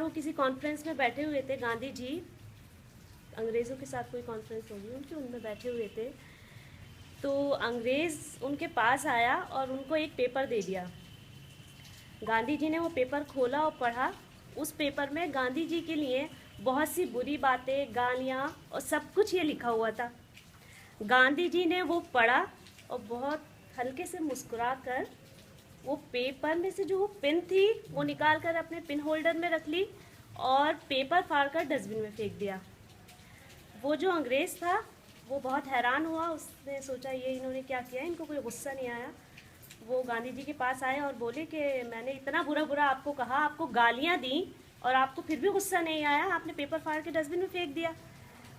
वो किसी कॉन्फ्रेंस में बैठे हुए थे, गांधी जी अंग्रेज़ों के साथ कोई कॉन्फ्रेंस होगी उनकी, उनमें बैठे हुए थे। तो अंग्रेज़ उनके पास आया और उनको एक पेपर दे दिया। गांधी जी ने वो पेपर खोला और पढ़ा। उस पेपर में गांधी जी के लिए बहुत सी बुरी बातें, गालियाँ और सब कुछ ये लिखा हुआ था। गांधी जी ने वो पढ़ा और बहुत हल्के से मुस्कुरा कर वो पेपर में से जो वो पिन थी वो निकाल कर अपने पिन होल्डर में रख ली और पेपर फाड़ कर डस्टबिन में फेंक दिया। वो जो अंग्रेज़ था वो बहुत हैरान हुआ, उसने सोचा ये इन्होंने क्या किया, इनको कोई गुस्सा नहीं आया। वो गांधी जी के पास आए और बोले कि मैंने इतना बुरा बुरा आपको कहा, आपको गालियाँ दी और आपको फिर भी गुस्सा नहीं आया, आपने पेपर फाड़ के डस्टबिन में फेंक दिया।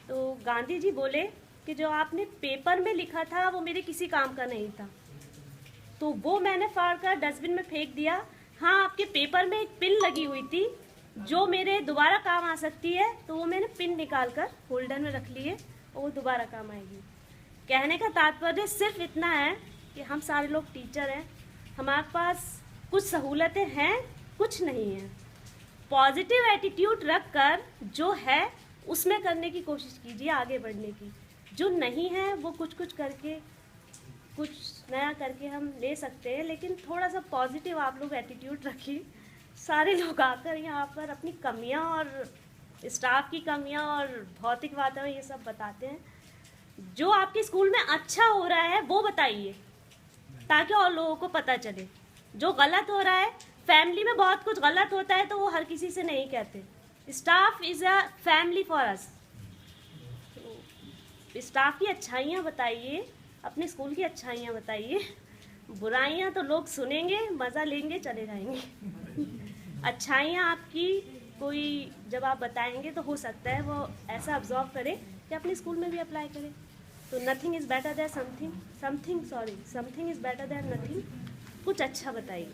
तो गांधी जी बोले कि जो आपने पेपर में लिखा था वो मेरे किसी काम का नहीं था, तो वो मैंने फाड़ कर डस्टबिन में फेंक दिया। हाँ, आपके पेपर में एक पिन लगी हुई थी जो मेरे दोबारा काम आ सकती है, तो वो मैंने पिन निकाल कर होल्डर में रख ली है और वो दोबारा काम आएगी। कहने का तात्पर्य सिर्फ इतना है कि हम सारे लोग टीचर हैं, हमारे पास कुछ सहूलतें हैं, कुछ नहीं है। पॉजिटिव एटीट्यूड रख कर जो है उसमें करने की कोशिश कीजिए, आगे बढ़ने की। जो नहीं है वो कुछ कुछ करके कुछ नया करके हम ले सकते हैं, लेकिन थोड़ा सा पॉजिटिव आप लोग एटीट्यूड रखिए। सारे लोग आकर यहाँ पर अपनी कमियाँ और स्टाफ की कमियाँ और भौतिक वातावरण ये सब बताते हैं। जो आपके स्कूल में अच्छा हो रहा है वो बताइए ताकि और लोगों को पता चले। जो गलत हो रहा है, फैमिली में बहुत कुछ गलत होता है तो वो हर किसी से नहीं कहते। Staff is a family for us. Staff की अच्छाइयाँ बताइए, अपने स्कूल की अच्छाइयाँ बताइए। बुराइयाँ तो लोग सुनेंगे, मज़ा लेंगे, चले जाएंगे। अच्छाइयाँ आपकी कोई जब आप बताएंगे तो हो सकता है वो ऐसा ऑब्जर्व करे कि अपने स्कूल में भी अप्लाई करें। तो nothing is better than something is better than nothing. कुछ अच्छा बताइए।